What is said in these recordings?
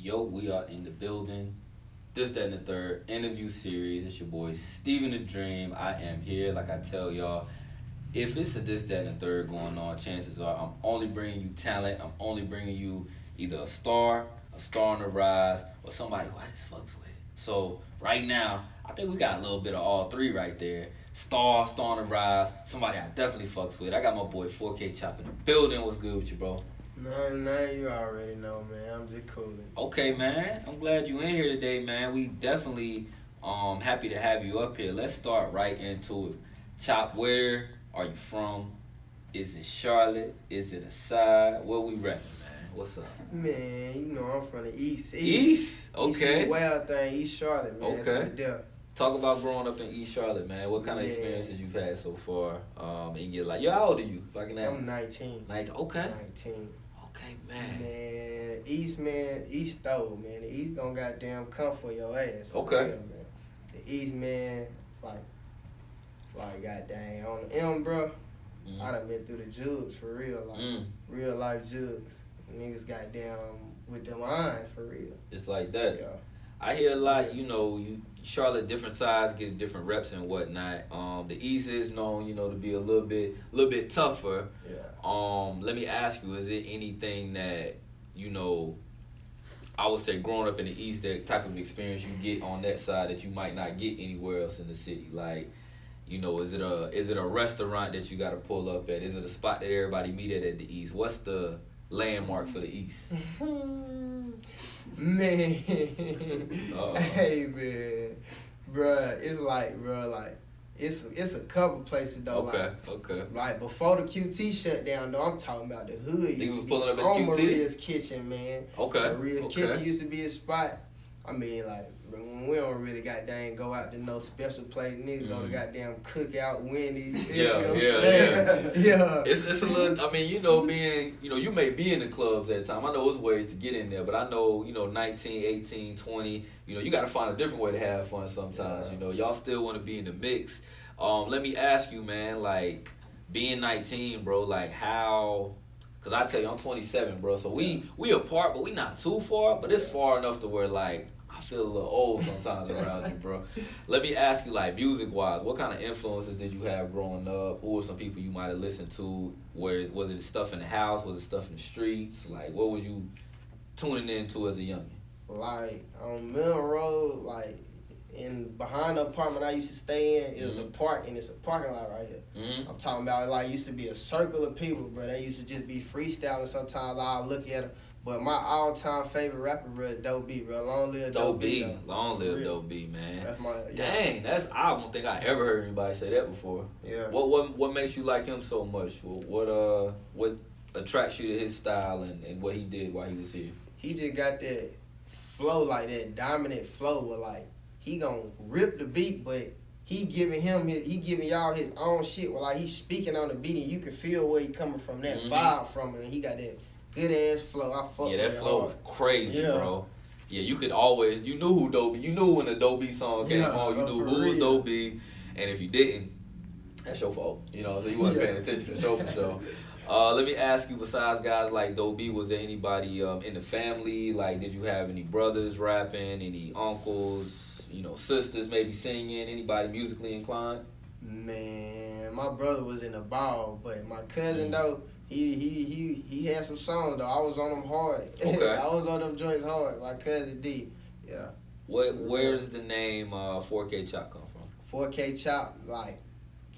Yo, we are in the building. This, that, and the third interview series. It's your boy Steven the Dream. I am here, like I tell y'all. If it's a this, that, and the third going on, chances are I'm only bringing you talent. I'm only bringing you either a star on the rise, or somebody who I just fucks with. So right now, I think we got a little bit of all three right there. Star on the rise, somebody I definitely fucks with. I got my boy 4K Chop in the building. What's good with you, bro? Man, you already know, man. I'm just cooling. Okay, man. I'm glad you in here today, man. We definitely happy to have you up here. Let's start right into it. Chop, where are you from? Is it Charlotte? Is it a side? Where we repping, man? What's up? Man, you know I'm from the East. East? Okay. East Wild thing, East Charlotte, man. Okay. Talk about growing up in East Charlotte, man. What kind of Man. experiences you've had so far in your life? How old are you? If I can ask. I'm 19. 19. Okay. 19. Okay, man. Man, East though, man. The East gonna goddamn come for your ass. For Okay. real, man. The East, man, like goddamn, on the M, bro. I done been through the jugs for real, real life jugs. Niggas goddamn with them eyes for real. It's like that. Yeah. I hear a lot, Charlotte, different sides get different reps and whatnot. The East is known, to be a little bit tougher. Yeah. Let me ask you, is it anything that, I would say growing up in the East, that type of experience you get on that side that you might not get anywhere else in the city? Like, is it a restaurant that you got to pull up at? Is it a spot that everybody meet at the East? What's the landmark for the East? Man. Hey, man. Bruh, it's a couple places, though. Okay. Like, before the QT shut down, though, I'm talking about the hood. Niggas was pulling up at on QT? Maria's Kitchen, man. Okay. Maria's Kitchen used to be a spot. I mean, like, when we don't really goddamn go out to no special place, niggas go to goddamn Cookout, Wendy's. Yeah. Yeah. It's a little, being, you may be in the clubs at the time. I know it's ways to get in there, but I know, 19, 18, 20, you got to find a different way to have fun sometimes. Yeah. Y'all still want to be in the mix. Let me ask you, man, like, being 19, bro, like, how... Because I tell you, I'm 27, bro, so we apart, but we not too far, but it's far enough to where, like, I feel a little old sometimes around you, bro. Let me ask you, like, music-wise, what kind of influences did you have growing up? Who were some people you might have listened to? Was it stuff in the house? Was it stuff in the streets? Like, what was you tuning into as a youngin'? Like, on Mill Road, like, behind the apartment I used to stay in, is the park, and it's a parking lot right here. I'm talking about, like, used to be a circle of people, bro. They used to just be freestyling sometimes. I'll look at them. But my all-time favorite rapper, bro, is Dope B, bro. Long live Dope B. Long live Dope B, man. That's my... Dang, I don't think I ever heard anybody say that before. Yeah. What makes you like him so much? What attracts you to his style and what he did while he was here? He just got that flow, like that dominant flow where, like, he gonna rip the beat, but he giving y'all his own shit. Well, like, he's speaking on the beat, and you can feel where he coming from, that vibe from it, and he got that good ass flow. I fuck with that flow was crazy, bro. Yeah, you knew who Dope B. You knew when the Dope B song came on. You knew who was Dope B, and if you didn't, that's your fault. So you wasn't paying attention for sure. Let me ask you, besides guys like Dope B, was there anybody in the family? Like, did you have any brothers rapping, any uncles, sisters maybe singing, anybody musically inclined? Man, my brother was in the ball, but my cousin, though, he had some songs, though. I was on them hard. Okay. I was on them joints hard. My cousin D. Yeah. Where's the name 4K Chop come from? 4K Chop, like,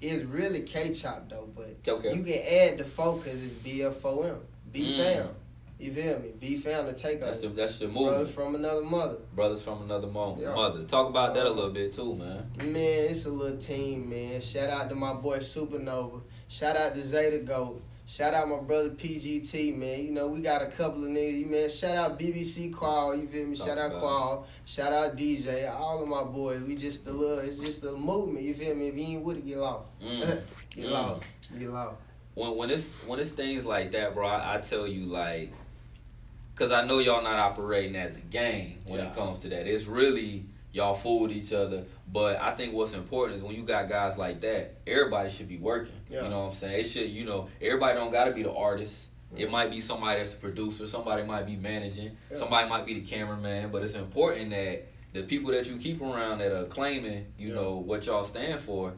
it's really K Chop, though, but okay. You can add the 4 because it's BF4M. B-Fam. You feel me? B-Fam to take us. That's the movement. Brothers from another mother. Brothers from another Yeah. mother. Talk about that a little bit, too, man. Man, it's a little team, man. Shout out to my boy Supernova. Shout out to Zeta Goat. Shout out my brother PGT, man. We got a couple of niggas, man. Shout out BBC Qual, you feel me? Shout out Qual. Shout out DJ. All of my boys. It's just a movement, you feel me? If you ain't with it, get lost. Get lost. When it's things like that, bro, I tell you, like, because I know y'all not operating as a gang when it comes to that. It's really y'all fool with each other. But I think what's important is when you got guys like that, everybody should be working. Yeah. You know what I'm saying? It should, everybody don't got to be the artist. It might be somebody that's the producer, somebody might be managing, Yeah. somebody might be the cameraman, but it's important that the people that you keep around that are claiming, you know, what y'all stand for,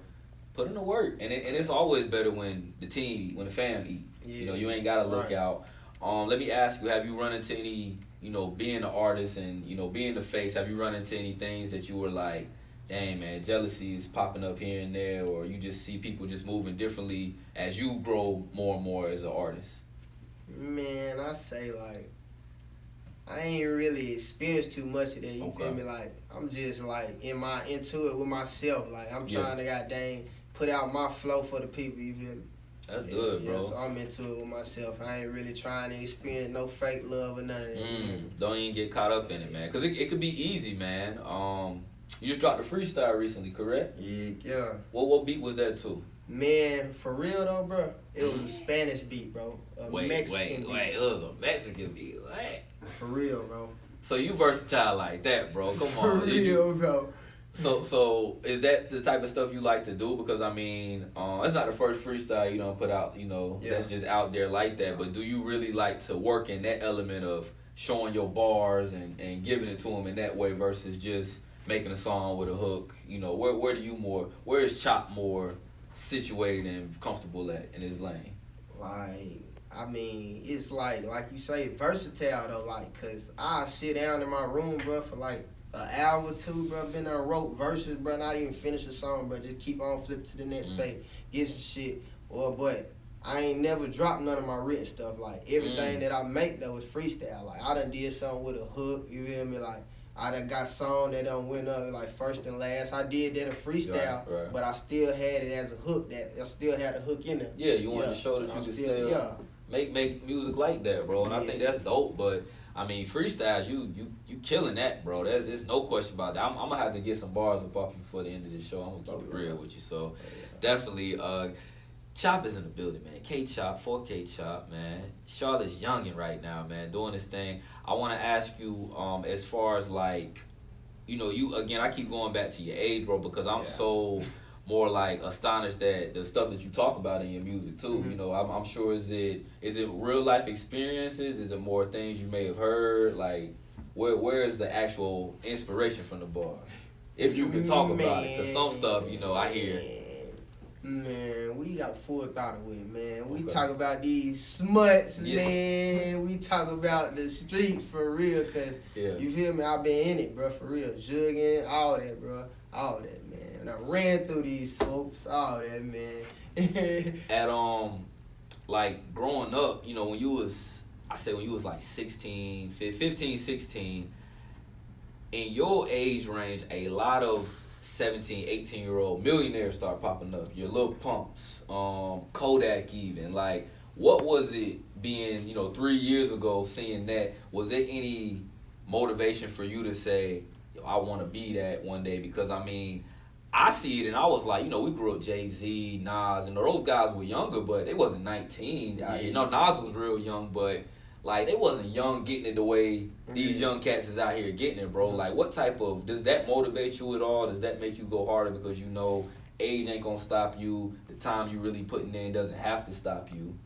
put in the work. And it's always better when the team, when the fam eat. Yeah. You know, you ain't gotta look Right. out. Let me ask you, have you run into any, you know, being an artist and, you know, being the face, have you run into any things that you were like, dang man, jealousy is popping up here and there, or you just see people just moving differently as you grow more and more as an artist? Man, I say like I ain't really experienced too much of that. You Okay. feel me? Like I'm just like into it with myself. Like I'm Yeah. trying to goddamn put out my flow for the people. You feel me? That's good, bro. So I'm into it with myself. I ain't really trying to experience no fake love or none of that. Don't even get caught up in it, man. Because it could be easy, man. You just dropped a freestyle recently, correct? Yeah. What beat was that to? Man, for real though, bro, it was a Spanish beat, bro. A Mexican beat. It was a Mexican beat. What? For real, bro. So you versatile like that, bro. Come For on. real, bro. So is that the type of stuff you like to do? Because I mean, it's not the first freestyle you don't put out, you know, that's just out there like that. But do you really like to work in that element of showing your bars and giving it to them in that way versus just making a song with a hook? You know, where is Chop more situated and comfortable at in his lane? Like, I mean, it's like you say, versatile though, like, cause I sit down in my room, bro, for like an hour or two, bro. Been there, wrote verses, bro, not even finish the song, bro. Just keep on flip to the next page, get some shit. But I ain't never dropped none of my written stuff. Like everything that I make though is freestyle. Like I done did something with a hook, you feel me? Like I done got song that done went up like first and last. I did that a freestyle, Right. but I still had it as a hook. That I still had a hook in there. Yeah, you wanted to show that you I'm could still, still make music like that, bro. And I think that's dope. But I mean, freestyles, you killing that, bro. There's no question about that. I'm gonna have to get some bars up off you before the end of this show. I'm gonna keep it real with you. So definitely, Chop is in the building, man. K-Chop, 4K Chop, man. Charlotte's youngin' right now, man, doing this thing. I want to ask you, as far as like, you know, I keep going back to your age, bro, because I'm so more like astonished that the stuff that you talk about in your music too. You know, I'm sure is it real life experiences? Is it more things you may have heard? Like, where is the actual inspiration from the bar? If you can talk about it, because some stuff, you know, I hear. Man, we got full throttle with it, man. We talk about these smuts, man. We talk about the streets for real, cause you feel me? I been in it, bro, for real. Jugging, all that, bro, all that, man. And I ran through these slopes, all that, man. At like growing up, you know, when you was like 16, 15, 16, in your age range, a lot of 17, 18-year-old millionaires start popping up. Your Lil Pumps, Kodak even. Like, what was it being, you know, 3 years ago seeing that? Was there any motivation for you to say, yo, I want to be that one day? Because, I mean, I see it and I was like, you know, we grew up Jay-Z, Nas, and those guys were younger, but they wasn't 19. You know, Nas was real young, but like, they wasn't young getting it the way these young cats is out here getting it, bro. Like, what type of, does that motivate you at all? Does that make you go harder because you know age ain't gonna stop you? The time you really putting in doesn't have to stop you?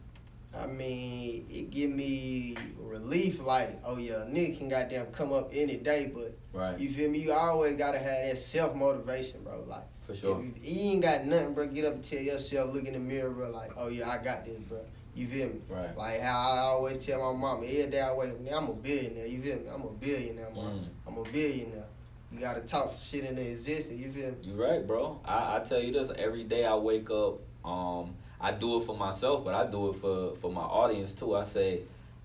I mean, it give me relief, like, oh yeah, nigga can goddamn come up any day, but you feel me? You always gotta have that self-motivation, bro. Like, for sure. If you ain't got nothing, bro, get up and tell yourself, look in the mirror, bro, like, oh yeah, I got this, bro. You feel me? Right. Like how I always tell my mama, every day I wake up, I'm a billionaire, you feel me? I'm a billionaire, man. I'm a billionaire. You gotta talk some shit into existence, you feel me? You right, bro. I tell you this, every day I wake up, I do it for myself, but I do it for my audience too. I say,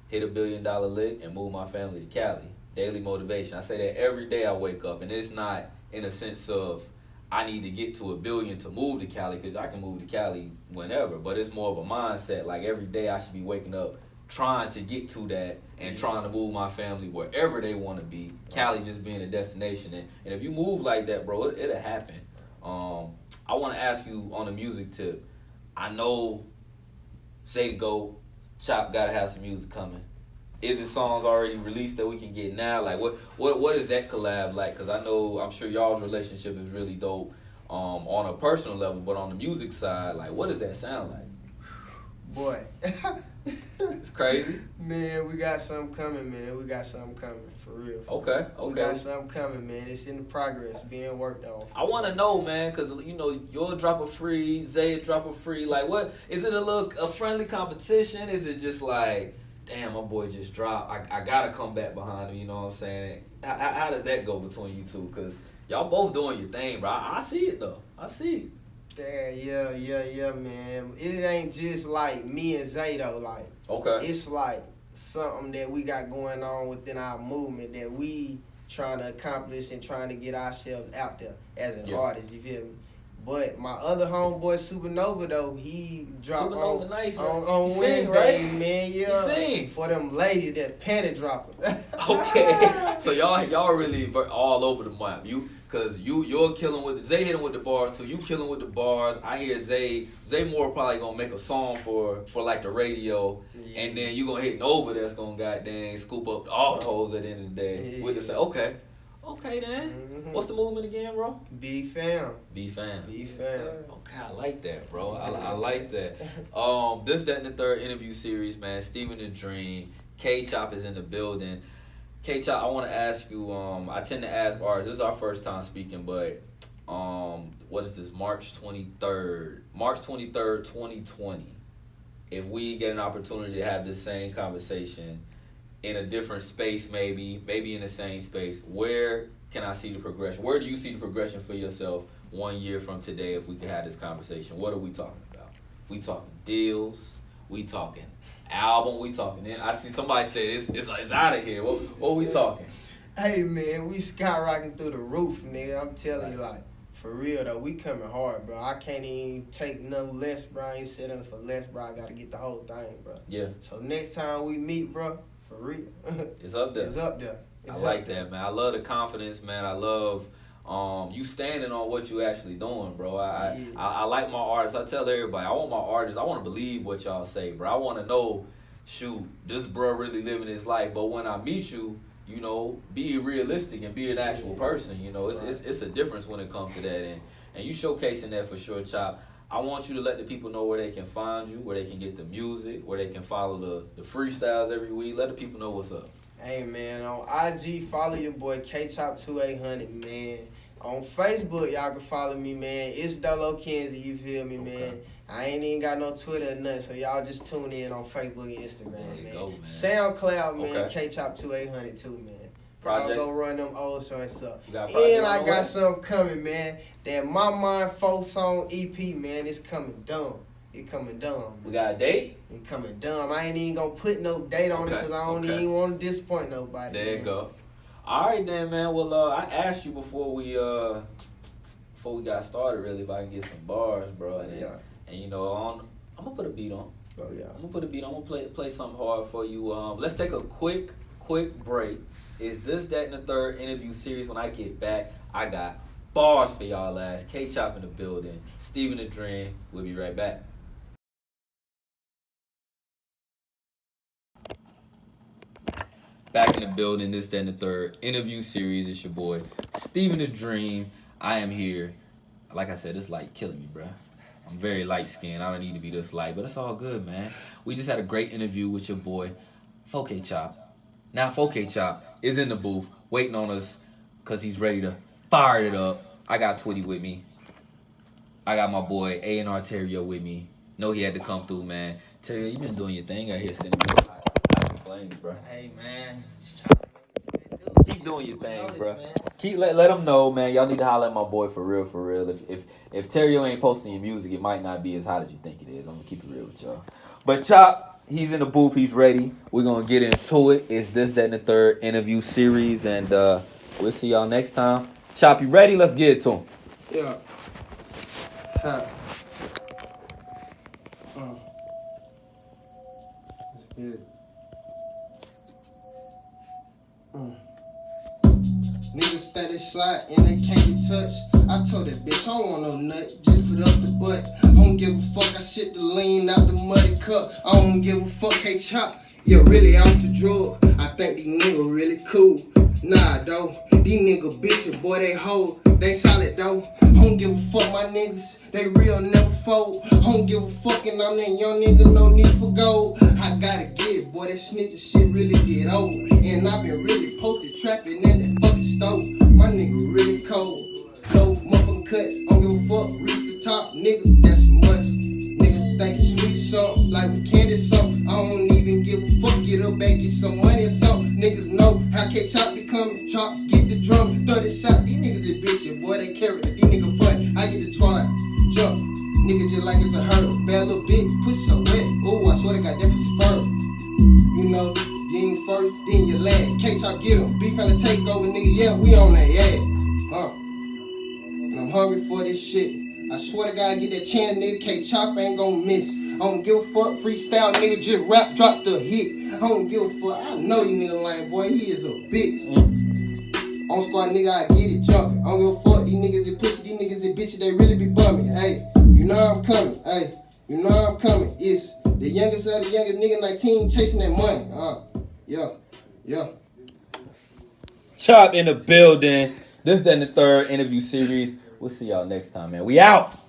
hit $1 billion lick and move my family to Cali. Daily motivation. I say that every day I wake up, and it's not in a sense of I need to get to $1 billion to move to Cali, because I can move to Cali whenever, but it's more of a mindset. Like, every day I should be waking up trying to get to that and trying to move my family wherever they want to be. Cali just being a destination. And if you move like that, bro, it'll happen. I want to ask you on the music tip. I know Say the Go, Chop gotta have some music coming. Is it songs already released that we can get now? Like, what is that collab like? Because I'm sure y'all's relationship is really dope on a personal level, but on the music side, like, what does that sound like? Boy, It's crazy. Man, we got something coming, man. We got something coming, for real. Okay. We got something coming, man. It's in the progress, being worked on. I want to know, man, because, you know, you'll drop a free, Zay drop a free. Like, what? Is it a friendly competition? Is it just like, damn, my boy just dropped. I got to come back behind him, you know what I'm saying? How does that go between you two? Because y'all both doing your thing, bro. I see it, though. I see it. Yeah, man. It ain't just like me and Zay, though. Like, Okay. it's like something that we got going on within our movement that we trying to accomplish and trying to get ourselves out there as an artist, you feel me? But my other homeboy Supernova though, he dropped Supernova nice, on he Wednesday, sing, right? man. Yeah, He sing. for them ladies that panty droppers. Okay. So y'all really all over the map. You're killing with Zay hitting with the bars too. You killing with the bars. I hear Zay more probably gonna make a song for like the radio, and then you gonna hit Nova that's gonna goddamn scoop up all the hoes at the end of the day. With the say, okay then. Mm-hmm. What's the movement again, bro? B fam. B fam. Okay, I like that, bro. I like that. This, that, and the third interview series, man. Steven the Dream. K-Chop is in the building. K-Chop, I want to ask you, I tend to ask artists, this is our first time speaking, but what is this, March 23rd, 2020. If we get an opportunity to have this same conversation in a different space, maybe in the same space, where can I see the progression? Where do you see the progression for yourself 1 year from today if we could have this conversation? What are we talking about? We talking deals, we talking album, we talking. I see somebody say it's out of here. What we talking? Hey man, we skyrocketing through the roof, nigga. I'm telling you, like, for real though, we coming hard, bro. I can't even take no less, bro. I ain't settling for less, bro. I gotta get the whole thing, bro. Yeah. So next time we meet, bro, for real. It's up there. It's up there. I like that, man. I love the confidence, man. I love you standing on what you actually doing, bro. I like my artists. I tell everybody, I want to believe what y'all say, bro. I want to know, shoot, this bro really living his life. But when I meet you, you know, be realistic and be an actual person. You know, it's a difference when it comes to that, and you showcasing that for sure, Chop. I want you to let the people know where they can find you, where they can get the music, where they can follow the freestyles every week. Let the people know what's up. Hey man, on IG, follow your boy K-Chop2800, man. On Facebook, y'all can follow me, man. It's Dolo Kenzie, you feel me, man. I ain't even got no Twitter or nothing, so y'all just tune in on Facebook and Instagram, man. Go, man. SoundCloud, man, K-Chop2800 too, man. Project. Y'all go run them old joints up. And I got something coming, man. That My Mind 4-song EP, man, it's coming dumb. It coming dumb. We got a date? It coming dumb. I ain't even gonna put no date on it because I don't even want to disappoint nobody. There you go. All right then, man. Well, I asked you before we got started, really, if I can get some bars, bro. And you know, I'm gonna put a beat on. Oh yeah. I'm gonna put a beat on. I'm gonna play something hard for you. Let's take a quick break. Is this, that, and the third interview series? When I get back, I got bars for y'all ass. K-Chop in the building. Steven the Dream. We'll be right back. Back in the building, this, that, and the third interview series. It's your boy, Steven the Dream. I am here. Like I said, this light killing me, bro. I'm very light-skinned. I don't need to be this light, but it's all good, man. We just had a great interview with your boy, 4K Chop. Now 4K Chop is in the booth waiting on us because he's ready to fire it up. I got Twitty with me. I got my boy A&R Terrio with me. Know he had to come through, man. Terrio, you been doing your thing out here sending me hot flames, bro. Hey, man. Just trying to do. Keep doing your thing, bro. Keep let them know, man. Y'all need to holler at my boy for real. If Terrio ain't posting your music, it might not be as hot as you think it is. I'm gonna keep it real with y'all. But Chop, he's in the booth. He's ready. We're gonna get into it. It's this, that, and the third interview series, and we'll see y'all next time. Chop, you ready? Let's get it to him. Yeah. Let's get it. Niggas steady slide and they can't get touched. I told that bitch I don't want no nut, just put up the butt. I don't give a fuck, I shit the lean out the muddy cup. I don't give a fuck, hey Chop, you're really out the drug. I think these niggas really cool. Nah, though, These niggas bitches, boy, they hold, they solid though. I don't give a fuck, my niggas, they real, never fold. I don't give a fuck, and I'm that young nigga, no need for gold. I gotta get it, boy, that snitcher shit really get old. And I been really posted trapping in that fucking stove. My nigga really cold, no motherfucking cuts. I don't give a fuck, reach the top, nigga, that's much. Niggas think it's sweet something, like we candy something. I don't even give a fuck, get up back, get some money or something. Niggas know how K-Chop become chops, get the drum, 30 shot. These niggas is bitches, boy, they carry it. These niggas fun, I get to try, jump. Nigga just like it's a hurdle. Bad little bitch, pussy so wet. Ooh, I swear to God, that pussy fertile. You know, you ain't first, then you last. K-Chop get him, beef on the takeover, nigga, yeah, we on that ass. And I'm hungry for this shit. I swear to God, get that chance, nigga, K-Chop ain't gon' miss. I don't give a fuck, freestyle, nigga, just rap, drop the hit. I don't give a fuck, I know you nigga lame, boy, he is a bitch. On squad, nigga, I get it jumping. I don't give a fuck, these niggas is pussy, these niggas is bitches, they really be bumming. Hey, you know how I'm coming, hey, you know how I'm coming. It's the youngest of the youngest nigga, 19, chasing that money. Yeah. Chop in the building. This, that, and the third interview series. We'll see y'all next time, man. We out.